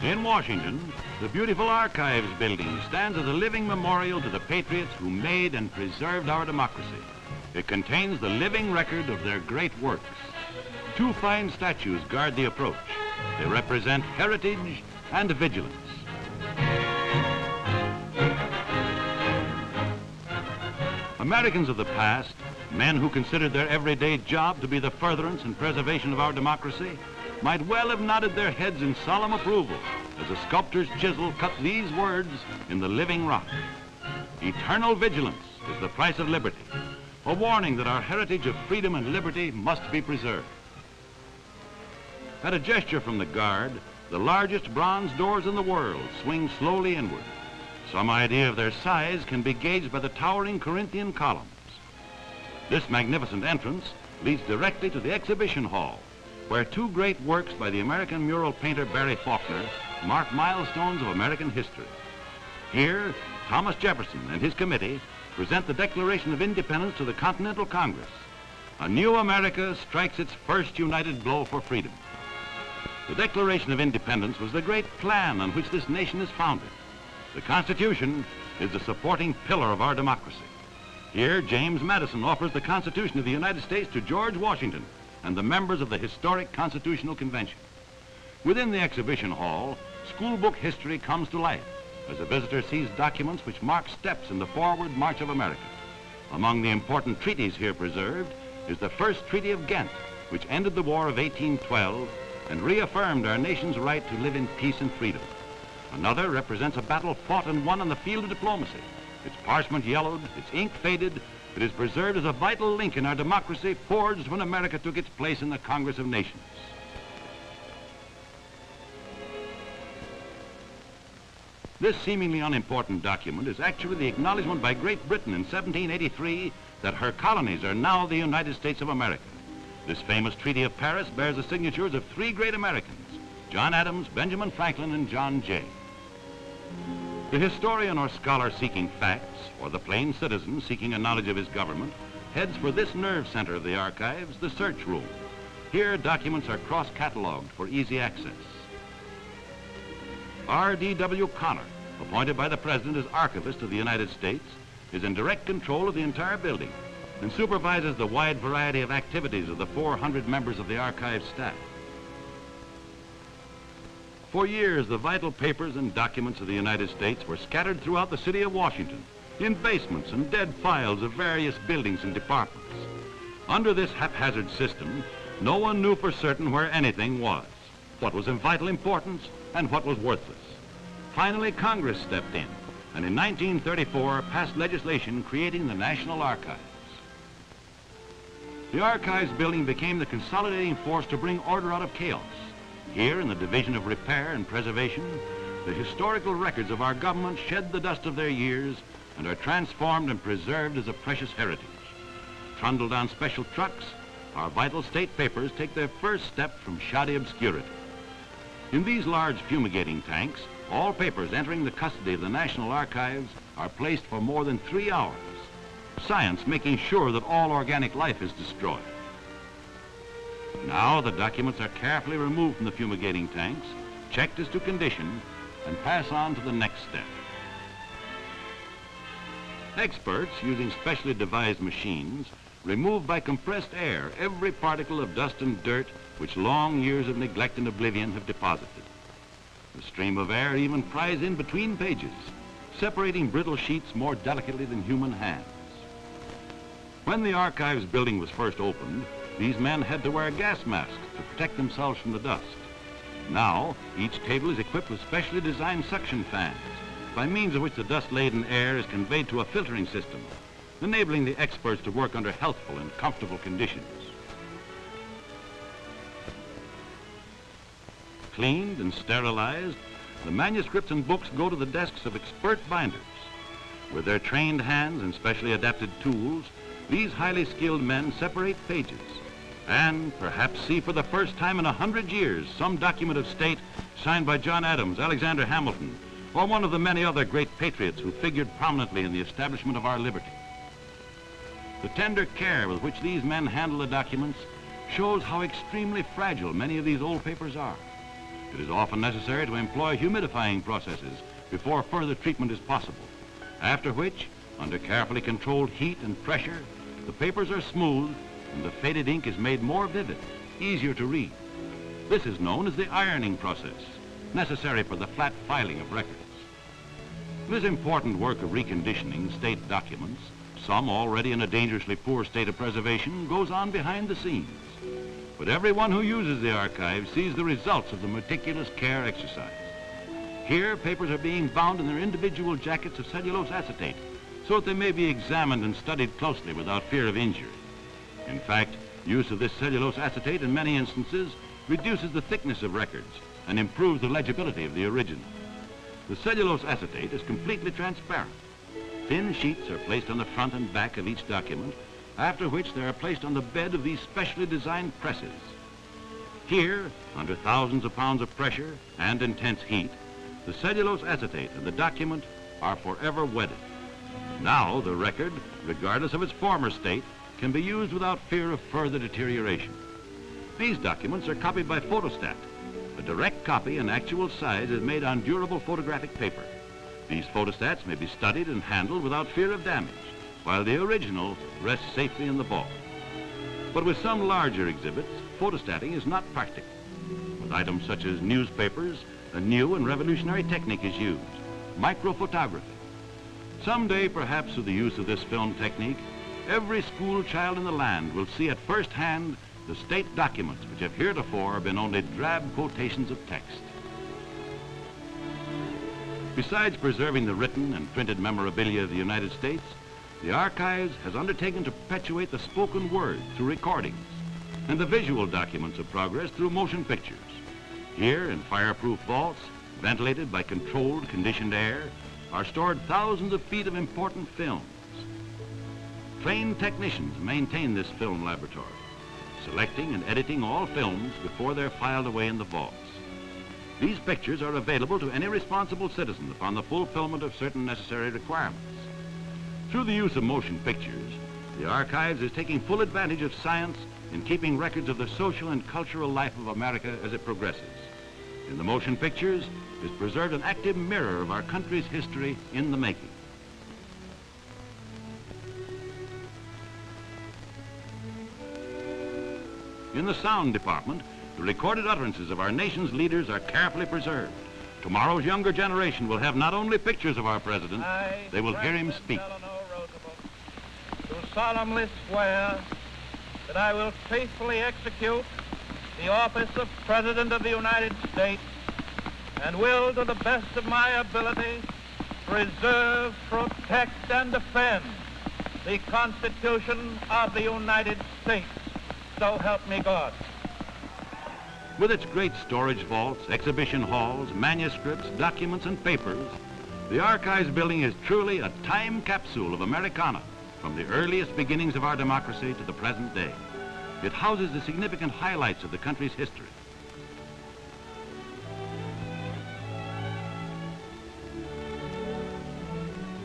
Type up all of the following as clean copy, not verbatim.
In Washington, the beautiful Archives building stands as a living memorial to the patriots who made and preserved our democracy. It contains the living record of their great works. Two fine statues guard the approach. They represent heritage and vigilance. Americans of the past, men who considered their everyday job to be the furtherance and preservation of our democracy, might well have nodded their heads in solemn approval as a sculptor's chisel cut these words in the living rock. Eternal vigilance is the price of liberty, a warning that our heritage of freedom and liberty must be preserved. At a gesture from the guard, the largest bronze doors in the world swing slowly inward. Some idea of their size can be gauged by the towering Corinthian columns. This magnificent entrance leads directly to the exhibition hall, where two great works by the American mural painter Barry Faulkner mark milestones of American history. Here, Thomas Jefferson and his committee present the Declaration of Independence to the Continental Congress. A new America strikes its first united blow for freedom. The Declaration of Independence was the great plan on which this nation is founded. The Constitution is the supporting pillar of our democracy. Here, James Madison offers the Constitution of the United States to George Washington and the members of the historic Constitutional Convention. Within the exhibition hall, school book history comes to life as a visitor sees documents which mark steps in the forward march of America. Among the important treaties here preserved is the first Treaty of Ghent, which ended the War of 1812 and reaffirmed our nation's right to live in peace and freedom. Another represents a battle fought and won on the field of diplomacy. Its parchment yellowed, its ink faded. It is preserved as a vital link in our democracy forged when America took its place in the Congress of Nations. This seemingly unimportant document is actually the acknowledgement by Great Britain in 1783 that her colonies are now the United States of America. This famous Treaty of Paris bears the signatures of three great Americans, John Adams, Benjamin Franklin, and John Jay. The historian or scholar seeking facts, or the plain citizen seeking a knowledge of his government, heads for this nerve center of the archives, the search room. Here, documents are cross-cataloged for easy access. R.D.W. Connor, appointed by the President as Archivist of the United States, is in direct control of the entire building and supervises the wide variety of activities of the 400 members of the archive staff. For years, the vital papers and documents of the United States were scattered throughout the city of Washington, in basements and dead files of various buildings and departments. Under this haphazard system, no one knew for certain where anything was, what was of vital importance, and what was worthless. Finally, Congress stepped in, and in 1934 passed legislation creating the National Archives. The Archives building became the consolidating force to bring order out of chaos. Here, in the Division of Repair and Preservation, the historical records of our government shed the dust of their years and are transformed and preserved as a precious heritage. Trundled on special trucks, our vital state papers take their first step from shoddy obscurity. In these large fumigating tanks, all papers entering the custody of the National Archives are placed for more than 3 hours, science making sure that all organic life is destroyed. Now the documents are carefully removed from the fumigating tanks, checked as to condition, and pass on to the next step. Experts, using specially devised machines, remove by compressed air every particle of dust and dirt which long years of neglect and oblivion have deposited. The stream of air even pries in between pages, separating brittle sheets more delicately than human hands. When the Archives building was first opened, these men had to wear gas masks to protect themselves from the dust. Now, each table is equipped with specially designed suction fans, by means of which the dust-laden air is conveyed to a filtering system, enabling the experts to work under healthful and comfortable conditions. Cleaned and sterilized, the manuscripts and books go to the desks of expert binders. With their trained hands and specially adapted tools, these highly skilled men separate pages and perhaps see for the first time in 100 years some document of state signed by John Adams, Alexander Hamilton, or one of the many other great patriots who figured prominently in the establishment of our liberty. The tender care with which these men handle the documents shows how extremely fragile many of these old papers are. It is often necessary to employ humidifying processes before further treatment is possible, after which, under carefully controlled heat and pressure, the papers are smoothed and the faded ink is made more vivid, easier to read. This is known as the ironing process, necessary for the flat filing of records. This important work of reconditioning state documents, some already in a dangerously poor state of preservation, goes on behind the scenes. But everyone who uses the archive sees the results of the meticulous care exercised. Here, papers are being bound in their individual jackets of cellulose acetate so that they may be examined and studied closely without fear of injury. In fact, use of this cellulose acetate in many instances reduces the thickness of records and improves the legibility of the original. The cellulose acetate is completely transparent. Thin sheets are placed on the front and back of each document, after which they are placed on the bed of these specially designed presses. Here, under thousands of pounds of pressure and intense heat, the cellulose acetate and the document are forever wedded. Now the record, regardless of its former state, can be used without fear of further deterioration. These documents are copied by photostat. A direct copy in actual size is made on durable photographic paper. These photostats may be studied and handled without fear of damage, while the original rests safely in the vault. But with some larger exhibits, photostatting is not practical. With items such as newspapers, a new and revolutionary technique is used, microphotography. Someday, perhaps through the use of this film technique, every school child in the land will see at first hand the state documents which have heretofore been only drab quotations of text. Besides preserving the written and printed memorabilia of the United States, the Archives has undertaken to perpetuate the spoken word through recordings and the visual documents of progress through motion pictures. Here, in fireproof vaults, ventilated by controlled, conditioned air, are stored thousands of feet of important films. Trained technicians maintain this film laboratory, selecting and editing all films before they're filed away in the vaults. These pictures are available to any responsible citizen upon the fulfillment of certain necessary requirements. Through the use of motion pictures, the Archives is taking full advantage of science in keeping records of the social and cultural life of America as it progresses. In the motion pictures is preserved an active mirror of our country's history in the making. In the sound department, the recorded utterances of our nation's leaders are carefully preserved. Tomorrow's younger generation will have not only pictures of our president, they will hear him speak. Do solemnly swear that I will faithfully execute the office of President of the United States and will, to the best of my ability, preserve, protect, and defend the Constitution of the United States. So help me God. With its great storage vaults, exhibition halls, manuscripts, documents, and papers, the Archives building is truly a time capsule of Americana, from the earliest beginnings of our democracy to the present day. It houses the significant highlights of the country's history.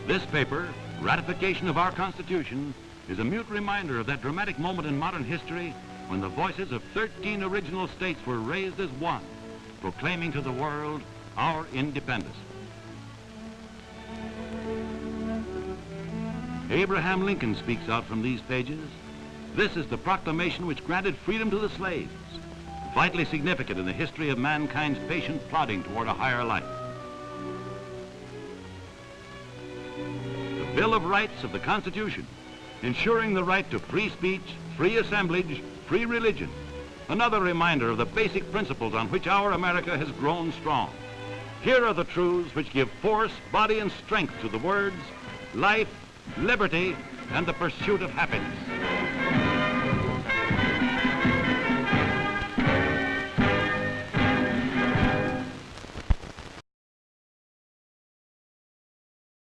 This paper, Ratification of Our Constitution, is a mute reminder of that dramatic moment in modern history when the voices of 13 original states were raised as one, proclaiming to the world our independence. Abraham Lincoln speaks out from these pages. This is the proclamation which granted freedom to the slaves, vitally significant in the history of mankind's patient plodding toward a higher life. The Bill of Rights of the Constitution, ensuring the right to free speech, free assemblage, free religion, another reminder of the basic principles on which our America has grown strong. Here are the truths which give force, body, and strength to the words, life, liberty, and the pursuit of happiness.